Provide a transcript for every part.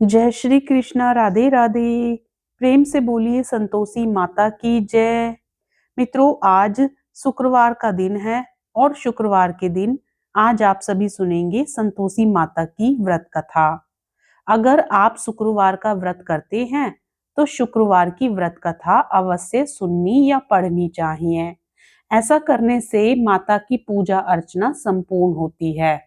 जय श्री कृष्णा, राधे राधे। प्रेम से बोलिए संतोषी माता की जय। मित्रों, आज शुक्रवार का दिन है और शुक्रवार के दिन आज आप सभी सुनेंगे संतोषी माता की व्रत कथा। अगर आप शुक्रवार का व्रत करते हैं तो शुक्रवार की व्रत कथा अवश्य सुननी या पढ़नी चाहिए। ऐसा करने से माता की पूजा अर्चना संपूर्ण होती है।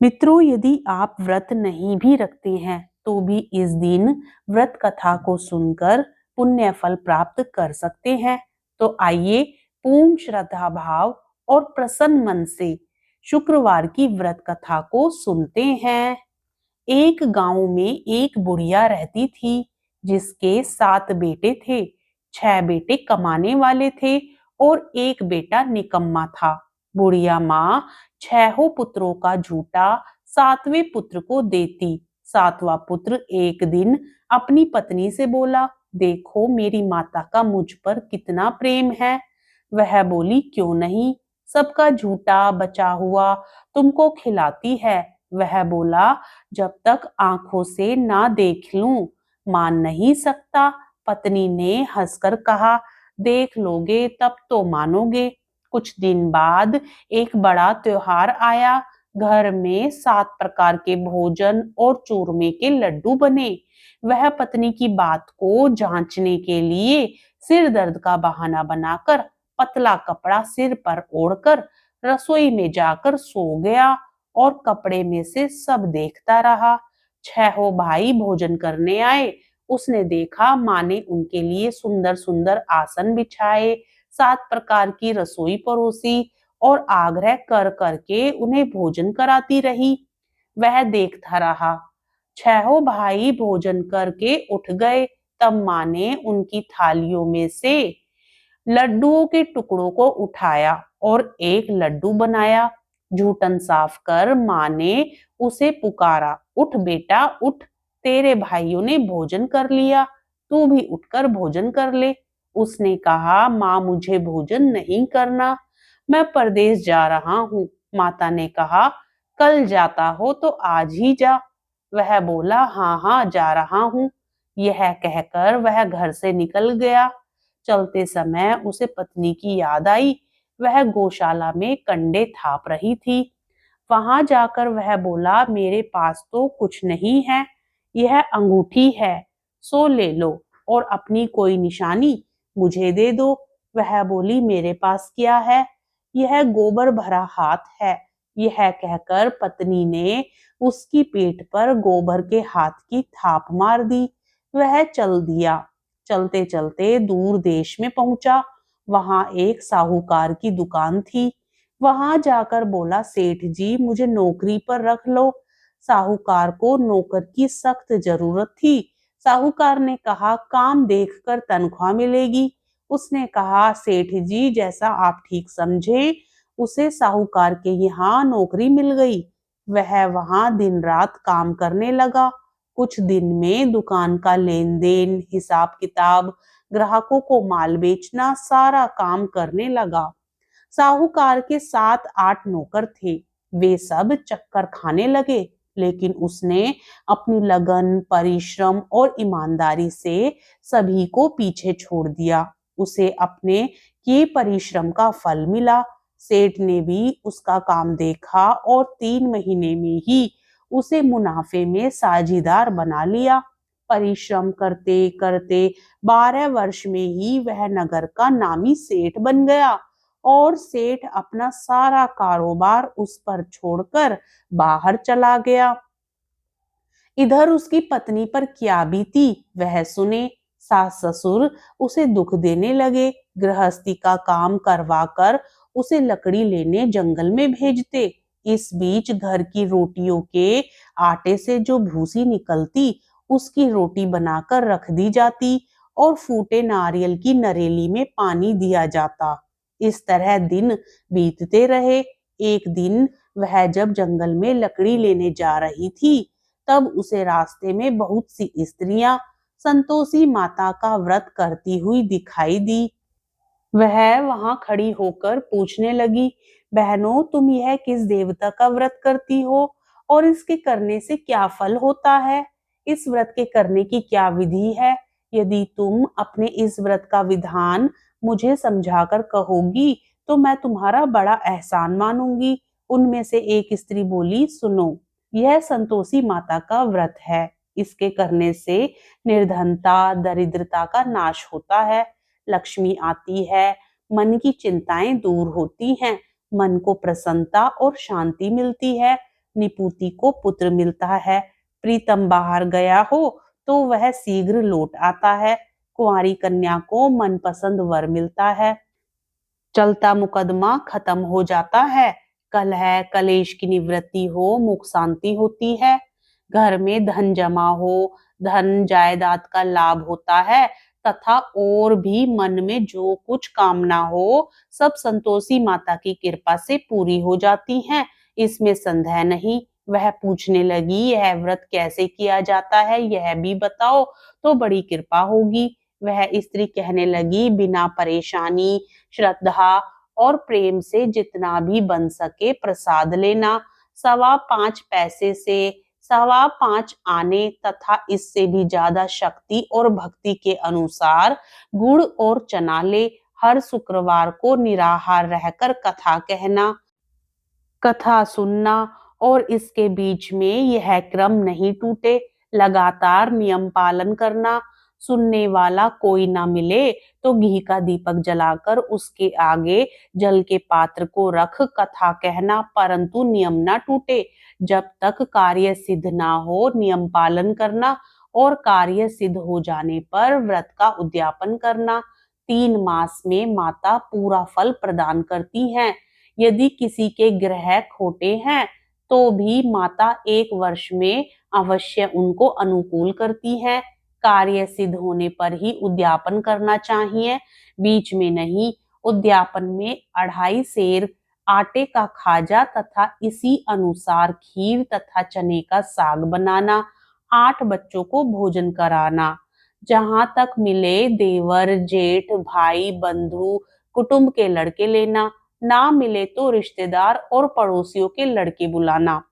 मित्रों, यदि आप व्रत नहीं भी रखते हैं तो भी इस दिन व्रत कथा को सुनकर पुण्य फल प्राप्त कर सकते हैं। तो आइए पूर्ण श्रद्धा भाव और प्रसन्न मन से शुक्रवार की व्रत कथा को सुनते हैं। एक गांव में एक बुढ़िया रहती थी जिसके 7 बेटे थे। 6 बेटे कमाने वाले थे और एक बेटा निकम्मा था। बुढ़िया माँ 6 पुत्रों का झूठा 7वें पुत्र को देती। 7वां पुत्र एक दिन अपनी पत्नी से बोला, देखो मेरी माता का मुझ पर कितना प्रेम है। वह बोली, क्यों नहीं, सबका झूठा बचा हुआ तुमको खिलाती है। वह बोला, जब तक आंखों से ना देख लूं मान नहीं सकता। पत्नी ने हंसकर कहा, देख लोगे तब तो मानोगे। कुछ दिन बाद एक बड़ा त्योहार आया। घर में 7 प्रकार के भोजन और चूरमे के लड्डू बने। वह पत्नी की बात को जांचने के लिए सिर दर्द का बहाना बनाकर पतला कपड़ा सिर पर ओढ़कर रसोई में जाकर सो गया और कपड़े में से सब देखता रहा। 6 भाई भोजन करने आए। उसने देखा माँ ने उनके लिए सुंदर सुंदर आसन बिछाए, 7 प्रकार की रसोई परोसी और आग्रह कर करके उन्हें भोजन कराती रही। वह देखता रहा। 6 भाई भोजन करके उठ गए। तब माँ ने उनकी थालियों में से लड्डुओं के टुकड़ों को उठाया और एक लड्डू बनाया। जूठन साफ कर माँ ने उसे पुकारा, उठ बेटा उठ, तेरे भाइयों ने भोजन कर लिया, तू भी उठकर भोजन कर ले। उसने कहा, माँ मुझे भोजन नहीं करना, मैं परदेश जा रहा हूँ। माता ने कहा, कल जाता हो तो आज ही जा। वह बोला, हाँ हाँ जा रहा हूँ। यह कहकर वह घर से निकल गया। चलते समय उसे पत्नी की याद आई। वह गौशाला में कंडे थाप रही थी। वहां जाकर वह बोला, मेरे पास तो कुछ नहीं है, यह अंगूठी है, सो ले लो और अपनी कोई निशानी मुझे दे दो। वह बोली, मेरे पास क्या है, यह गोबर भरा हाथ है। यह कहकर पत्नी ने उसकी पीठ पर गोबर के हाथ की थाप मार दी। वह चल दिया। चलते चलते दूर देश में पहुंचा। वहां एक साहूकार की दुकान थी। वहां जाकर बोला, सेठ जी मुझे नौकरी पर रख लो। साहूकार को नौकर की सख्त जरूरत थी। साहूकार ने कहा, काम देखकर तनख्वाह मिलेगी। उसने कहा, सेठ जी जैसा आप ठीक समझे। उसे साहूकार के यहाँ नौकरी मिल गई। वह वहां दिन रात काम करने लगा। कुछ दिन में दुकान का लेन देन, हिसाब किताब, ग्राहकों को माल बेचना, सारा काम करने लगा। साहूकार के 7-8 नौकर थे। वे सब चक्कर खाने लगे, लेकिन उसने अपनी लगन, परिश्रम और ईमानदारी से सभी को पीछे छोड़ दिया। उसे अपने किए परिश्रम का फल मिला। सेठ ने भी उसका काम देखा और 3 महीने में ही उसे मुनाफे में साझीदार बना लिया। परिश्रम करते करते 12 वर्ष में ही वह नगर का नामी सेठ बन गया और सेठ अपना सारा कारोबार उस पर छोड़कर बाहर चला गया। इधर उसकी पत्नी पर क्या बीती वह सुने। सास ससुर उसे दुख देने लगे। गृहस्थी का काम करवाकर उसे लकड़ी लेने जंगल में भेजते। इस बीच घर की रोटियों के आटे से जो भूसी निकलती उसकी रोटी बनाकर रख दी जाती और फूटे नारियल की नरेली में पानी दिया जाता। इस तरह दिन बीतते रहे। एक दिन वह जब जंगल में लकड़ी लेने जा रही थी तब उसे रास्ते में बहुत सी स्त्रियां संतोषी माता का व्रत करती हुई दिखाई दी। वह वहां खड़ी होकर पूछने लगी, बहनों तुम यह किस देवता का व्रत करती हो और इसके करने से क्या फल होता है? इस व्रत के करने की क्या विधि है? यदि तुम अपने इस व्रत का विधान मुझे समझाकर कहोगी तो मैं तुम्हारा बड़ा एहसान मानूंगी। उनमें से एक स्त्री बोली, सुनो, यह संतोषी माता का व्रत है। इसके करने से निर्धनता, दरिद्रता का नाश होता है, लक्ष्मी आती है, मन की चिंताएं दूर होती हैं, मन को प्रसन्नता और शांति मिलती है, निपुति को पुत्र मिलता है, प्रीतम बाहर गया हो तो वह शीघ्र लौट आता है, कुंवारी कन्या को मनपसंद वर मिलता है, चलता मुकदमा खत्म हो जाता है, कलह कलेश की निवृत्ति हो, मुख शांति होती है, घर में धन जमा हो, धन जायदाद का लाभ होता है तथा और भी मन में जो कुछ कामना हो सब संतोषी माता की कृपा से पूरी हो जाती हैं। इसमें संदेह नहीं। वह पूछने लगी, यह व्रत कैसे किया जाता है, यह भी बताओ तो बड़ी कृपा होगी। वह स्त्री कहने लगी, बिना परेशानी, श्रद्धा और प्रेम से जितना भी बन सके प्रसाद लेना, 5.25 पैसे से 5.25 आने तथा इससे भी ज्यादा शक्ति और भक्ति के अनुसार गुड़ और चना ले, हर शुक्रवार को निराहार रहकर कथा कहना, कथा सुनना और इसके बीच में यह क्रम नहीं टूटे, लगातार नियम पालन करना, सुनने वाला कोई ना मिले तो घी का दीपक जलाकर उसके आगे जल के पात्र को रख कथा कहना, परंतु नियम ना टूटे। जब तक कार्य सिद्ध ना हो नियम पालन करना और कार्य सिद्ध हो जाने पर व्रत का उद्यापन करना। 3 मास में माता पूरा फल प्रदान करती हैं। यदि किसी के ग्रह खोटे हैं तो भी माता 1 वर्ष में अवश्य उनको अनुकूल करती है। कार्य सिद्ध होने पर ही उद्यापन करना चाहिए, बीच में नहीं। उद्यापन में 2.5 सेर आटे का खाजा तथा इसी अनुसार खीर तथा चने का साग बनाना, 8 बच्चों को भोजन कराना, जहां तक मिले देवर, जेठ, भाई, बंधु, कुटुंब के लड़के लेना, ना मिले तो रिश्तेदार और पड़ोसियों के लड़के बुलाना,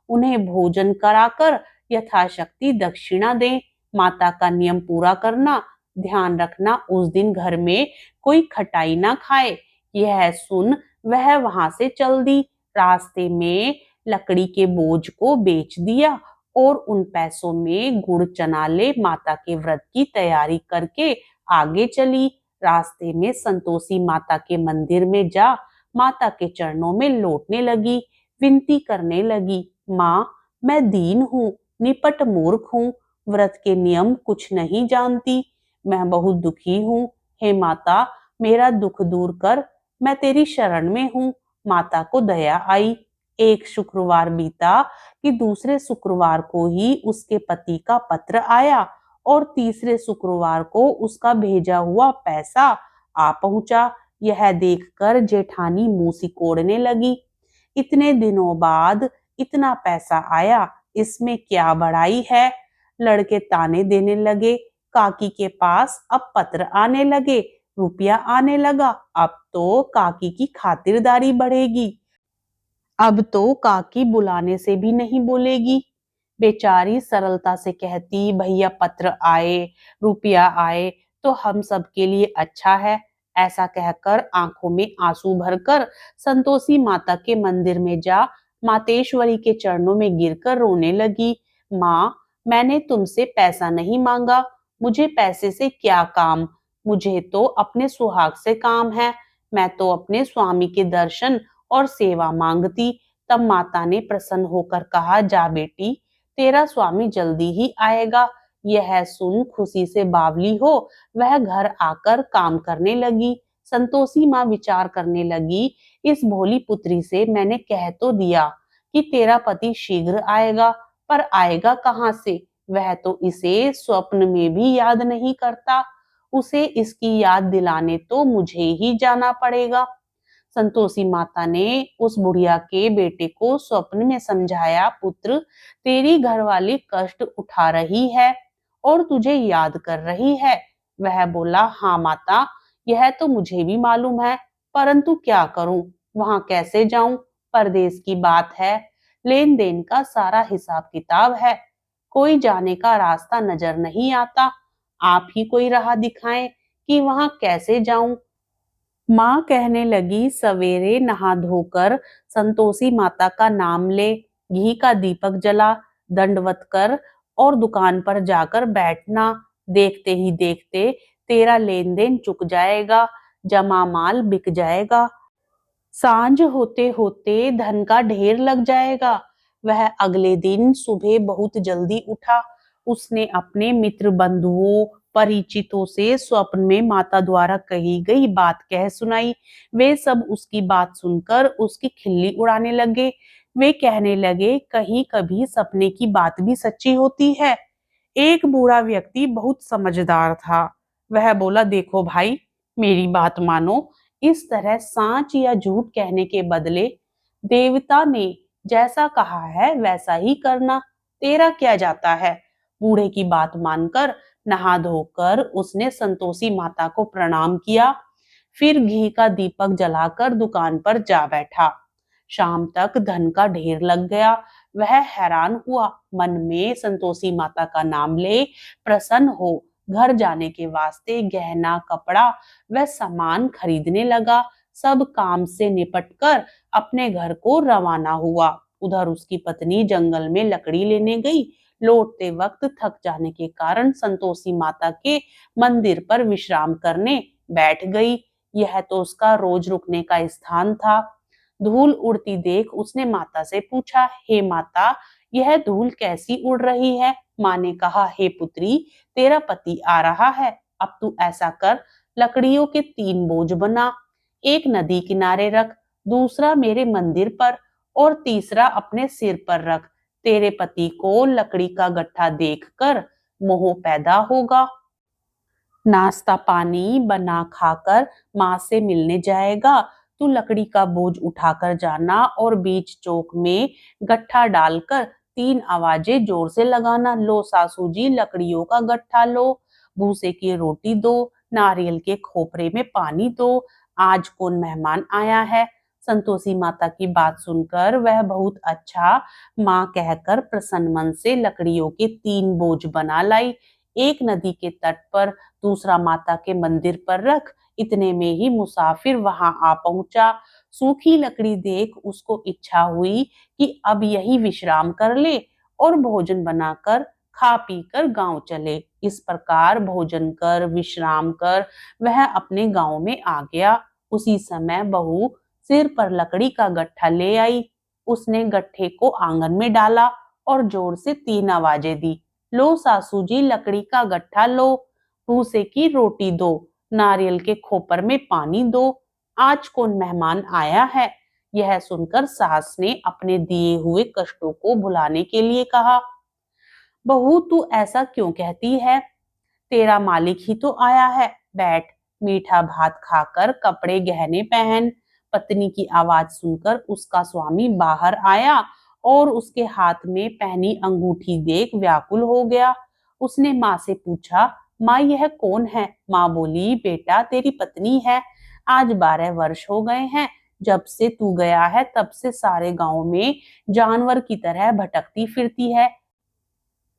उन्हें भोजन कराकर यथाशक्ति दक्षिणा दें। माता का नियम पूरा करना, ध्यान रखना उस दिन घर में कोई खटाई ना खाए। यह सुन वह वहां से चल दी। रास्ते में लकड़ी के बोझ को बेच दिया और उन पैसों में गुड़ चना ले माता के व्रत की तैयारी करके आगे चली। रास्ते में संतोषी माता के मंदिर में जा माता के चरणों में लौटने लगी, विनती करने लगी, माँ, मैं दीन हूँ, निपट मूर्ख हूँ, व्रत के नियम कुछ नहीं जानती, मैं बहुत दुखी हूँ। हे माता, मेरा दुख दूर कर, मैं तेरी शरण में हूँ। माता को दया आई। एक शुक्रवार बीता कि दूसरे शुक्रवार को ही उसके पति का पत्र आया और तीसरे शुक्रवार को उसका भेजा हुआ पैसा आ पहुंचा। यह देखकर जेठानी मुंह सिकोड़ने लगी। इतने दिनों बाद इतना पैसा आया, इसमें क्या बड़ाई है? लड़के ताने देने लगे। काकी के पास अब पत्र आने लगे, रुपया आने लगा, अब तो काकी की खातिरदारी बढ़ेगी, अब तो काकी बुलाने से भी नहीं बोलेगी। बेचारी सरलता से कहती, भैया पत्र आए, रुपया आए तो हम सब के लिए अच्छा है। ऐसा कहकर आंखों में आंसू भरकर संतोषी माता के मंदिर में जा मातेश्वरी के चरणों में गिरकर रोने लगी। माँ, मैंने तुमसे पैसा नहीं मांगा, मुझे पैसे से क्या काम, मुझे तो अपने सुहाग से काम है, मैं तो अपने स्वामी के दर्शन और सेवा मांगती। तब माता ने प्रसन्न होकर कहा, जा बेटी, तेरा स्वामी जल्दी ही आएगा। यह सुन खुशी से बावली हो वह घर आकर काम करने लगी। संतोषी माँ विचार करने लगी, इस भोली पुत्री से मैंने कह तो दिया कि तेरा पति शीघ्र आएगा, पर आएगा कहाँ से? वह तो इसे स्वप्न में भी याद नहीं करता, उसे इसकी याद दिलाने तो मुझे ही जाना पड़ेगा। संतोषी माता ने उस बुढ़िया के बेटे को स्वप्न में समझाया, पुत्र, तेरी घरवाली कष्ट उठा रही है और तुझे याद कर रही है। वह बोला, हाँ माता, यह तो मुझे भी मालूम है, परंतु क्या करूं, वहां कैसे जाऊं, परदेश की बात है, लेन देन का सारा हिसाब किताब है। कोई जाने का रास्ता नजर नहीं आता। आप ही कोई राह दिखाएं कि वहां कैसे जाऊं। माँ कहने लगी, सवेरे नहा धोकर संतोषी माता का नाम ले, घी का दीपक जला, दंडवत कर और दुकान पर जाकर बैठना। देखते ही देखते तेरा लेन देन चुक जाएगा, जमा माल बिक जाएगा। सांझ होते होते धन का ढेर लग जाएगा। वह अगले दिन सुबह बहुत जल्दी उठा। उसने अपने मित्र बंधुओं परिचितों से स्वप्न में माता द्वारा कही गई बात कह सुनाई। वे सब उसकी बात सुनकर उसकी खिल्ली उड़ाने लगे। वे कहने लगे, कहीं कभी सपने की बात भी सच्ची होती है। एक बूढ़ा व्यक्ति बहुत समझदार था। वह बोला, देखो भाई, मेरी बात मानो। इस तरह सांच या झूठ कहने के बदले देवता ने जैसा कहा है वैसा ही करना। तेरा क्या जाता है। बूढ़े की बात मानकर नहा धोकर उसने संतोषी माता को प्रणाम किया। फिर घी का दीपक जलाकर दुकान पर जा बैठा। शाम तक धन का ढेर लग गया। वह हैरान हुआ, मन में संतोषी माता का नाम ले प्रसन्न हो घर जाने के वास्ते गहना कपड़ा वह सामान खरीदने लगा। सब काम से निपटकर अपने घर को रवाना हुआ। उधर उसकी पत्नी जंगल में लकड़ी लेने गई। लौटते वक्त थक जाने के कारण संतोषी माता के मंदिर पर विश्राम करने बैठ गई। यह तो उसका रोज रुकने का स्थान था। धूल उड़ती देख उसने माता से पूछा, हे माता, यह धूल कैसी उड़ रही है। माँ ने कहा, हे पुत्री, तेरा पति आ रहा है। अब तू ऐसा कर, लकड़ियों के 3 बोझ बना। एक नदी किनारे रख, दूसरा मेरे मंदिर पर और तीसरा अपने सिर पर रख। तेरे पति को लकड़ी का गट्ठा देखकर मोह पैदा होगा। नाश्ता पानी बना खाकर माँ से मिलने जाएगा। तू लकड़ी का बोझ उठाकर जाना और बीच चौक में गट्ठा डालकर 3 आवाजें जोर से लगाना। लो सासू जी, लकड़ियों का गट्ठा लो, भूसे की रोटी दो, नारियल के खोपरे में पानी दो, आज कौन मेहमान आया है। संतोषी माता की बात सुनकर वह बहुत अच्छा माँ कहकर प्रसन्न मन से लकड़ियों के 3 बोझ बना लाई। एक नदी के तट पर, दूसरा माता के मंदिर पर रख। इतने में ही मुसाफिर वहां आ पहुंचा। सूखी लकड़ी देख उसको इच्छा हुई कि अब यही विश्राम कर ले और भोजन बनाकर खा पी कर गांव चले। इस प्रकार भोजन कर विश्राम कर वह अपने गांव में आ गया। उसी समय बहू सिर पर लकड़ी का गट्ठा ले आई। उसने गट्ठे को आंगन में डाला और जोर से 3 आवाजें दी। लो सासू जी, लकड़ी का गट्ठा लो, भूसे की रोटी दो, नारियल के खोपर में पानी दो, आज कौन मेहमान आया है। यह सुनकर सास ने अपने दिए हुए कष्टों को भुलाने के लिए कहा, बहू तू ऐसा क्यों कहती है। तेरा मालिक ही तो आया है। बैठ, मीठा भात खाकर कपड़े गहने पहन। पत्नी की आवाज सुनकर उसका स्वामी बाहर आया और उसके हाथ में पहनी अंगूठी देख व्याकुल हो गया। उसने माँ से पूछा, माँ यह कौन है। माँ बोली, बेटा तेरी पत्नी है। आज 12 वर्ष हो गए हैं। जब से तू गया है तब से सारे गांव में जानवर की तरह भटकती फिरती है।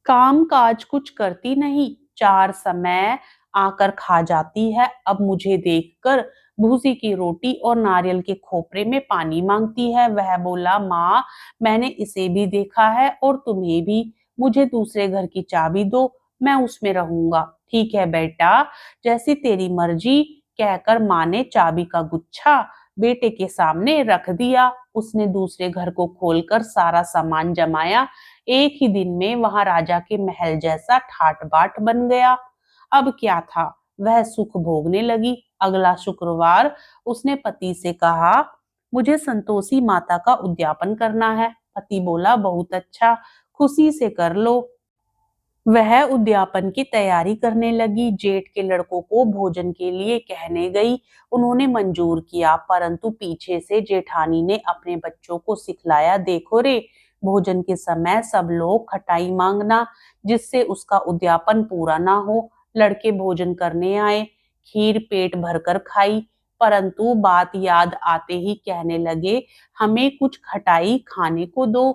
काम काज कुछ करती नहीं, 4 समय आकर खा जाती है। अब मुझे देखकर भूसी की रोटी और नारियल के खोपरे में पानी मांगती है। वह बोला, माँ मैंने इसे भी देखा है और तुम्हें भी। मुझे दूसरे घर की चाबी दो, मैं उसमें रहूंगा। ठीक है बेटा, जैसी तेरी मर्जी, कहकर माँ ने चाबी का गुच्छा बेटे के सामने रख दिया। उसने दूसरे घर को खोलकर सारा सामान जमाया। एक ही दिन में वहां राजा के महल जैसा ठाट बाट बन गया। अब क्या था, वह सुख भोगने लगी। अगला शुक्रवार उसने पति से कहा, मुझे संतोषी माता का उद्यापन करना है। पति बोला, बहुत अच्छा, खुशी से कर लो। वह उद्यापन की तैयारी करने लगी। जेठ के लड़कों को भोजन के लिए कहने गई। उन्होंने मंजूर किया, परंतु पीछे से जेठानी ने अपने बच्चों को सिखलाया, देखो रे, भोजन के समय सब लोग खटाई मांगना, जिससे उसका उद्यापन पूरा ना हो। लड़के भोजन करने आए, खीर पेट भरकर खाई, परंतु बात याद आते ही कहने लगे, हमें कुछ खटाई खाने को दो।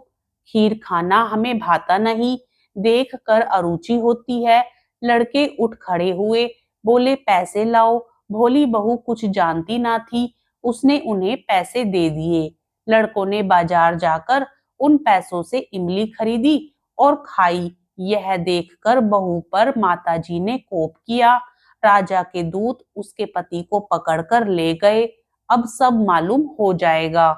खीर खाना हमें भाता नहीं, देख कर अरुचि होती है। लड़के उठ खड़े हुए, बोले पैसे लाओ। भोली बहू कुछ जानती ना थी, उसने उन्हें पैसे दे दिए। लड़कों ने बाजार जाकर उन पैसों से इमली खरीदी और खाई। यह देखकर बहू पर माताजी ने कोप किया। राजा के दूत उसके पति को पकड़कर ले गए। अब सब मालूम हो जाएगा।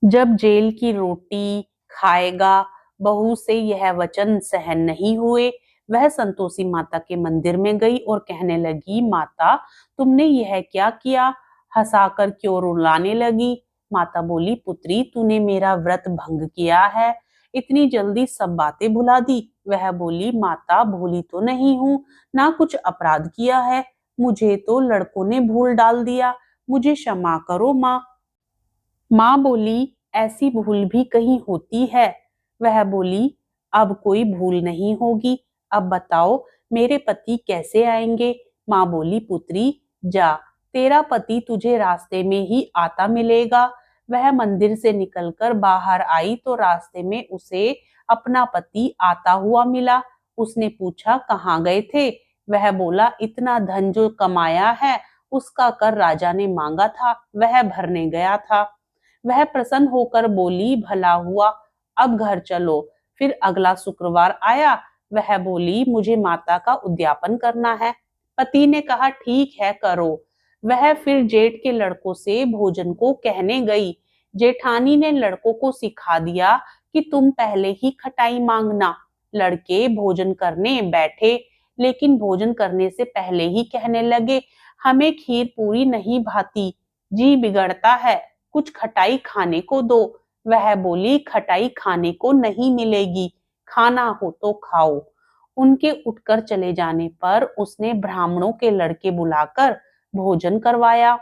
जब जेल की रोटी खाएगा, बहू से यह वचन सहन नहीं हुए। वह संतोषी माता के मंदिर में गई और कहने लगी, माता तुमने यह क्या किया? हंसाकर क्यों रुलाने लगी? माता बोली, पुत्री तूने मेरा व्रत भंग किया है, इतनी जल्दी सब बातें भुला दी। वह बोली, माता भूली तो नहीं हूँ, ना कुछ अपराध किया है, मुझे तो लड़कों ने भूल डाल दिया, मुझे क्षमा करो माँ। माँ बोली, ऐसी भूल भी कहीं होती है? वह बोली, अब कोई भूल नहीं होगी। अब बताओ मेरे पति कैसे आएंगे? माँ बोली, पुत्री जा, तेरा पति तुझे रास्ते में ही आता मिलेगा। वह मंदिर से निकलकर बाहर आई तो रास्ते में उसे अपना पति आता हुआ मिला। उसने पूछा, कहाँ गए थे? वह बोला, इतना धन जो कमाया है उसका कर राजा ने मांगा था, वह भरने गया था। वह प्रसन्न होकर बोली, भला हुआ, अब घर चलो। फिर अगला शुक्रवार आया। वह बोली, मुझे माता का उद्यापन करना है। पति ने कहा, ठीक है करो। वह फिर जेठ के लड़कों से भोजन को कहने गई। जेठानी ने लड़कों को सिखा दिया कि तुम पहले ही खटाई मांगना। लड़के भोजन करने बैठे, लेकिन भोजन करने से पहले ही कहने लगे, हमें खीर पूरी नहीं भाती, जी बिगड़ता है, कुछ खटाई खाने को दो। वह बोली, खटाई खाने को नहीं मिलेगी, खाना हो तो खाओ। उनके उठकर चले जाने पर उसने ब्राह्मणों के लड़के बुलाकर भोजन करवाया।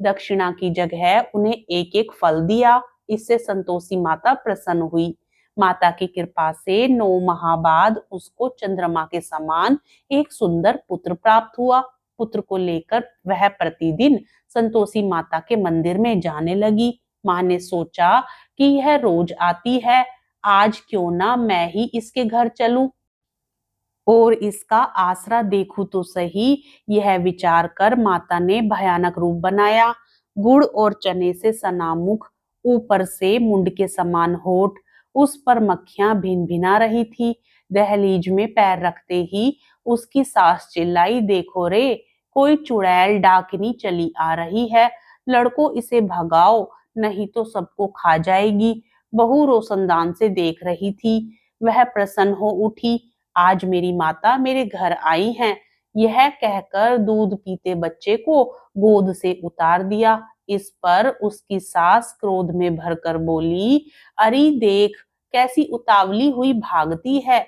दक्षिणा की जगह उन्हें एक एक फल दिया। इससे संतोषी माता प्रसन्न हुई। माता की कृपा से 9 माह बाद उसको चंद्रमा के समान एक सुंदर पुत्र प्राप्त हुआ। पुत्र को लेकर वह प्रतिदिन संतोषी माता के मंदिर में जाने लगी। माँ ने सोचा कि यह रोज आती है, आज क्यों ना मैं ही इसके घर चलूं और इसका आसरा देखूं तो सही। यह विचार कर माता ने भयानक रूप बनाया। गुड़ और चने से सना मुख, ऊपर से मुंड के समान होठ, उस पर मक्खियां भिन भिना रही थी। दहलीज में पैर रखते ही उसकी सास चिल्लाई, देखो रे, कोई चुड़ैल डाकिनी चली आ रही है, लड़कों इसे भगाओ, नहीं तो सबको खा जाएगी। बहू रोशनदान से देख रही थी। वह प्रसन्न हो उठी, आज मेरी माता मेरे घर आई हैं। यह कहकर दूध पीते बच्चे को गोद से उतार दिया। इस पर उसकी सास क्रोध में भरकर बोली, अरे देख कैसी उतावली हुई भागती है,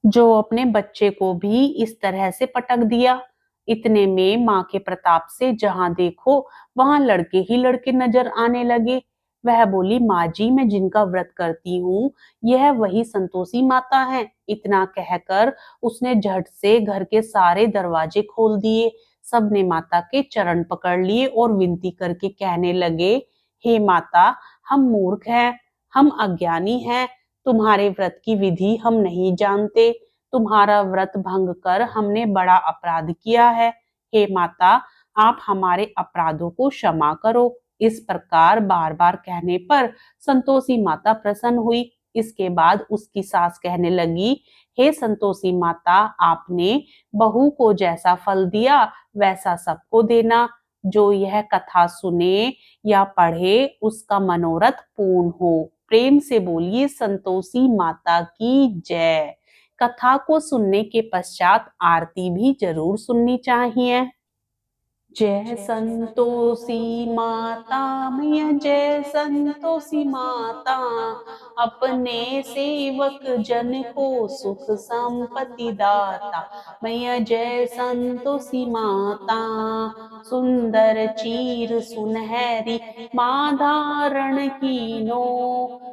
जो अपने बच्चे को भी इस तरह से पटक दिया। इतने में माँ के प्रताप से जहां देखो वहां लड़के ही लड़के नजर आने लगे। वह बोली, माँ जी मैं जिनका व्रत करती हूँ यह वही संतोषी माता है। इतना कहकर उसने झट से घर के सारे दरवाजे खोल दिए। सबने माता के चरण पकड़ लिए और विनती करके कहने लगे, हे माता, हम मूर्ख हैं, हम अज्ञानी हैं, तुम्हारे व्रत की विधि हम नहीं जानते, तुम्हारा व्रत भंग कर हमने बड़ा अपराध किया है। हे माता, आप हमारे अपराधों को क्षमा करो। इस प्रकार बार बार कहने पर संतोषी माता प्रसन्न हुई। इसके बाद उसकी सास कहने लगी, हे संतोषी माता, आपने बहू को जैसा फल दिया वैसा सबको देना। जो यह कथा सुने या पढ़े उसका मनोरथ पूर्ण हो। प्रेम से बोलिए संतोषी माता की जय। कथा को सुनने के पश्चात आरती भी जरूर सुननी चाहिए। जय संतोषी माता मैया, जय संतोषी माता, अपने सेवक जन को सुख संपत्ति दाता। मैया जय संतोषी माता, सुंदर चीर सुनहरी माँ धारण कीनो,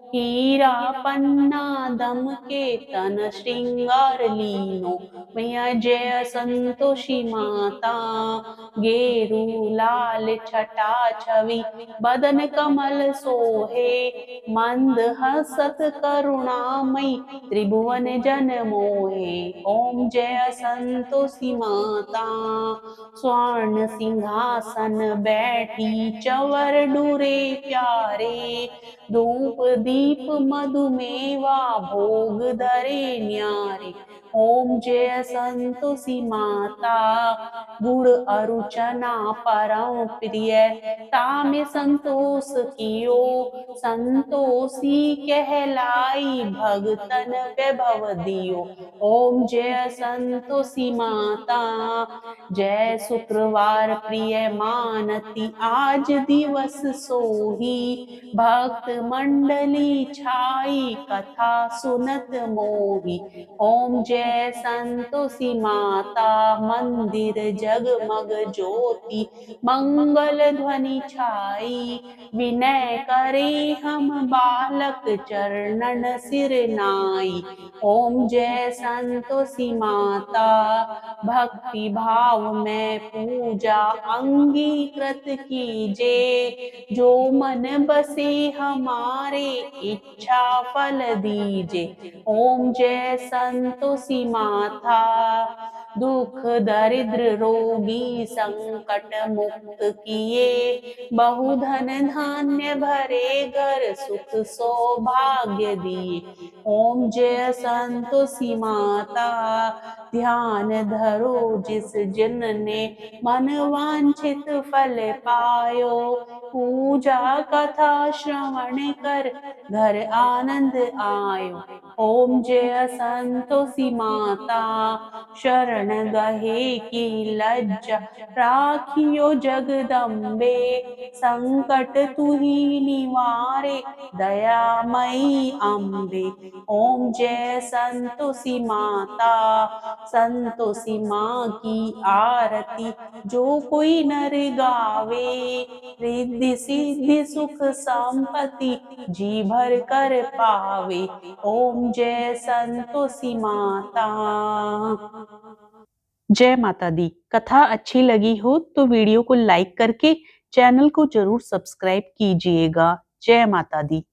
हीरा पन्ना दम के तन श्रृंगार लीनो। मैया जय संतोषी माता, गेरू लाल छटा छवि बदन कमल सोहे, मंद हसत करुणामयी त्रिभुवन जन मोहे। ओम जय संतोषी माता, स्वर्ण सिंहासन बैठी चवर डूरे प्यारे, धूप दीप मधुमेवा भोग धरे न्यारे। ओम जय संतोषी माता, गुड़ अरुचना परम प्रिय, तामे संतोष कियो, संतोषी कहलाई भगतन वैभव दियो। ओम जय संतोषी माता, जय शुक्रवार प्रिय मानती आज दिवस सोही, भक्त मंडली छाई कथा सुनत मोही। ओम जय संतोषी माता, मंदिर जगमग ज्योति मंगल ध्वनि छाई, विनय करे हम बालक चरणन सिर नाई। ओम जय संतोषी माता, भक्ति भाव में पूजा अंगीकृत कीजे, जो मन बसे हमारे इच्छा फल दीजे। ओम जय संतोषी माता, दुख दरिद्र रोगी संकट मुक्त किए, बहुधन धान्य भरे घर सुख सौभाग्य दिए। ओम जय संतोषी माता, ध्यान धरो जिस जिन ने मन वांछित फल पायो, पूजा कथा श्रवण कर घर आनंद आयो। ओम जय संतोषी माता, शरण गहे की लज्जा राखियो जगदम्बे, संकट तुही निवारे दयामयी अम्बे। ओम जय संतोषी माता, संतोषी माँ की आरती जो कोई नर गावे, रिद्धि सिद्धि सुख संपत्ति जी भर कर पावे। ओम जय संतोषी माता। जय माता दी। कथा अच्छी लगी हो तो वीडियो को लाइक करके चैनल को जरूर सब्सक्राइब कीजिएगा। जय माता दी।